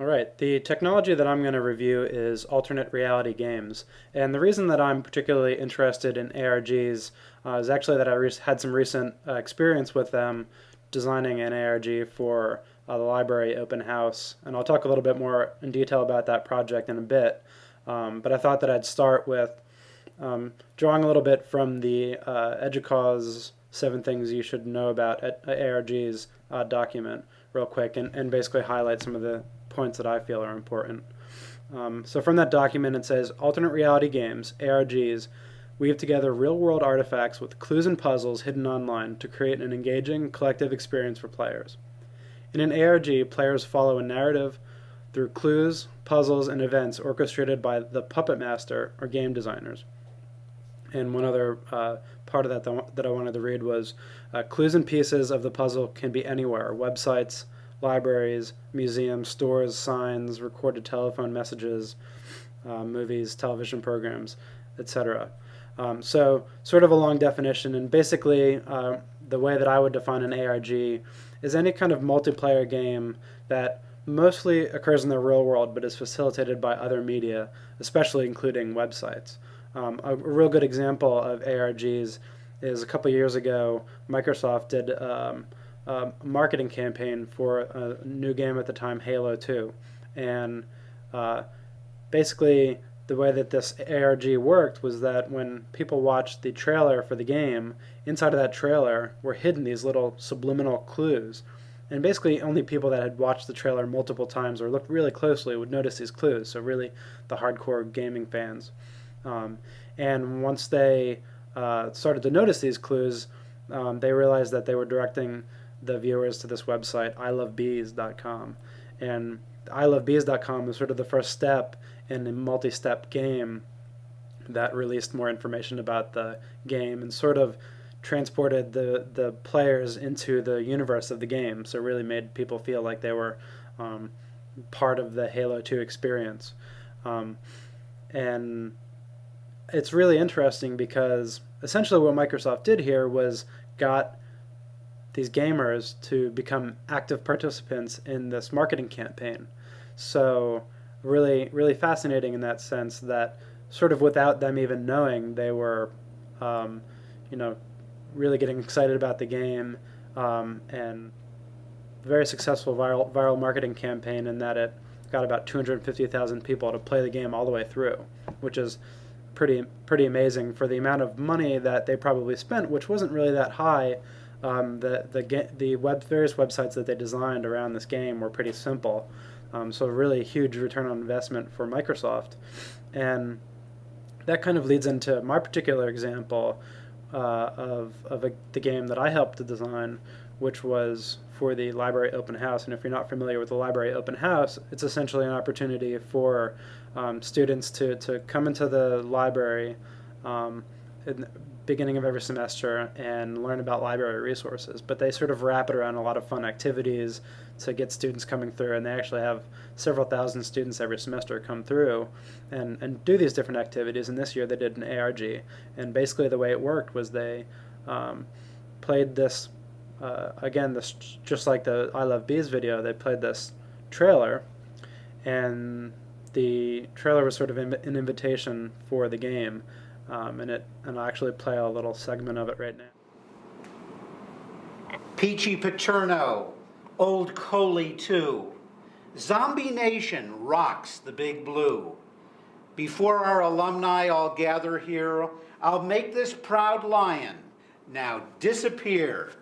Alright, the technology that I'm going to review is alternate reality games. And the reason that I'm particularly interested in ARGs is actually that I had some recent experience with them designing an ARG for the library open house. And I'll talk a little bit more in detail about that project in a bit. But I thought that I'd start with drawing a little bit from the EDUCAUSE 7 Things You Should Know About ARGs document real quick and basically highlight some of the points that I feel are important. So from that document it says, alternate reality games, ARGs, weave together real-world artifacts with clues and puzzles hidden online to create an engaging, collective experience for players. In an ARG, players follow a narrative through clues, puzzles, and events orchestrated by the puppet master or game designers. And one other part of that I wanted to read was, clues and pieces of the puzzle can be anywhere: websites, libraries, museums, stores, signs, recorded telephone messages, movies, television programs, etc. So sort of a long definition, and basically the way that I would define an ARG is any kind of multiplayer game that mostly occurs in the real world but is facilitated by other media, especially including websites. A real good example of ARGs is a couple years ago, Microsoft did a marketing campaign for a new game at the time, Halo 2. And basically the way that this ARG worked was that when people watched the trailer for the game, inside of that trailer were hidden these little subliminal clues. And basically only people that had watched the trailer multiple times or looked really closely would notice these clues, so really the hardcore gaming fans. And once they started to notice these clues, they realized that they were directing the viewers to this website, ilovebees.com. And ilovebees.com was sort of the first step in a multi-step game that released more information about the game and sort of transported the players into the universe of the game. So it really made people feel like they were part of the Halo 2 experience. And it's really interesting because essentially what Microsoft did here was got these gamers to become active participants in this marketing campaign. So really, really fascinating in that sense that sort of without them even knowing, they were, really getting excited about the game, and very successful viral marketing campaign in that it got about 250,000 people to play the game all the way through, which is pretty amazing for the amount of money that they probably spent, which wasn't really that high. The various websites that they designed around this game were pretty simple, so a really huge return on investment for Microsoft. And that kind of leads into my particular example of the game that I helped to design, which was for the library open house. And if you're not familiar with the library open house, it's essentially an opportunity for students to come into the library in the beginning of every semester and learn about library resources. But they sort of wrap it around a lot of fun activities to get students coming through, and they actually have several thousand students every semester come through and do these different activities. And this year they did an ARG, and basically the way it worked was they played this again, this just like the I Love Bees video, they played this trailer, and the trailer was sort of an invitation for the game, and I'll actually play a little segment of it right now. Peachy Paterno, Old Coley 2. Zombie Nation rocks the Big Blue. Before our alumni all gather here, I'll make this proud lion now disappear.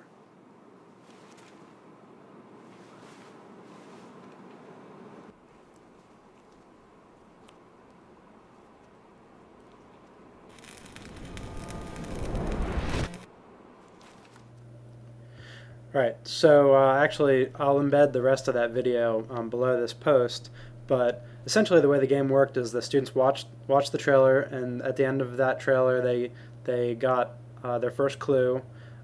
Right, so actually I'll embed the rest of that video below this post, but essentially the way the game worked is the students watched the trailer, and at the end of that trailer they got their first clue,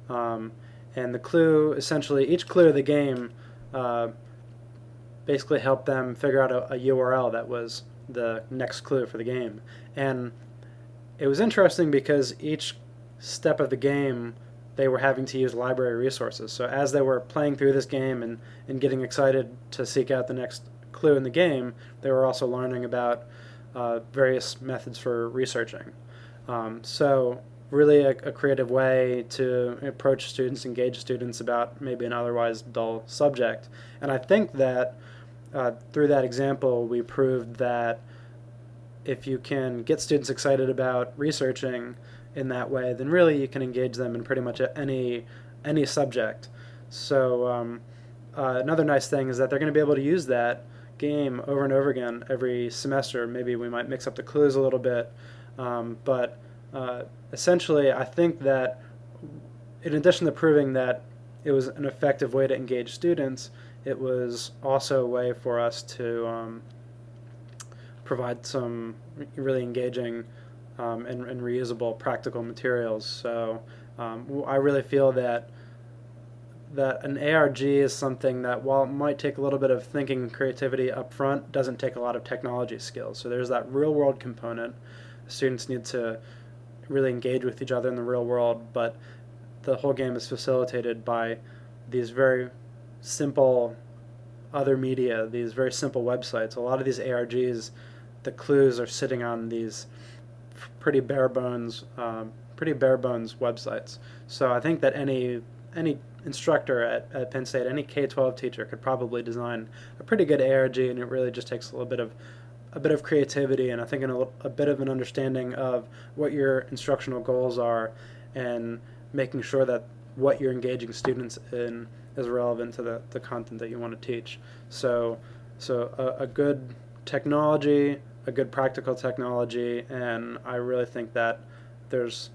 and the clue, essentially each clue of the game basically helped them figure out a URL that was the next clue for the game. And it was interesting because each step of the game they were having to use library resources. So as they were playing through this game and getting excited to seek out the next clue in the game, they were also learning about various methods for researching. So really a creative way to approach students, engage students about maybe an otherwise dull subject. And I think that through that example, we proved that if you can get students excited about researching in that way, then really you can engage them in pretty much any subject. So another nice thing is that they're going to be able to use that game over and over again every semester. Maybe we might mix up the clues a little bit, but essentially I think that in addition to proving that it was an effective way to engage students, it was also a way for us to provide some really engaging and reusable practical materials. So I really feel that an ARG is something that, while it might take a little bit of thinking and creativity up front, doesn't take a lot of technology skills. So there's that real world component. Students need to really engage with each other in the real world, but the whole game is facilitated by these very simple other media, these very simple websites. A lot of these ARGs, the clues are sitting on these pretty bare bones websites. So I think that any instructor at Penn State, any K-12 teacher could probably design a pretty good ARG, and it really just takes a bit of creativity, and I think a bit of an understanding of what your instructional goals are, and making sure that what you're engaging students in is relevant to the content that you want to teach. So a good technology, a good practical technology, and I really think that there's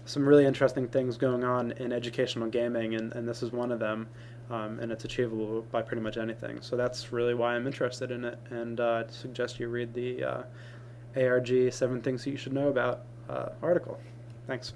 some really interesting things going on in educational gaming, and this is one of them, and it's achievable by pretty much anything. So that's really why I'm interested in it, and I'd suggest you read the ARG 7 Things You Should Know About article. Thanks.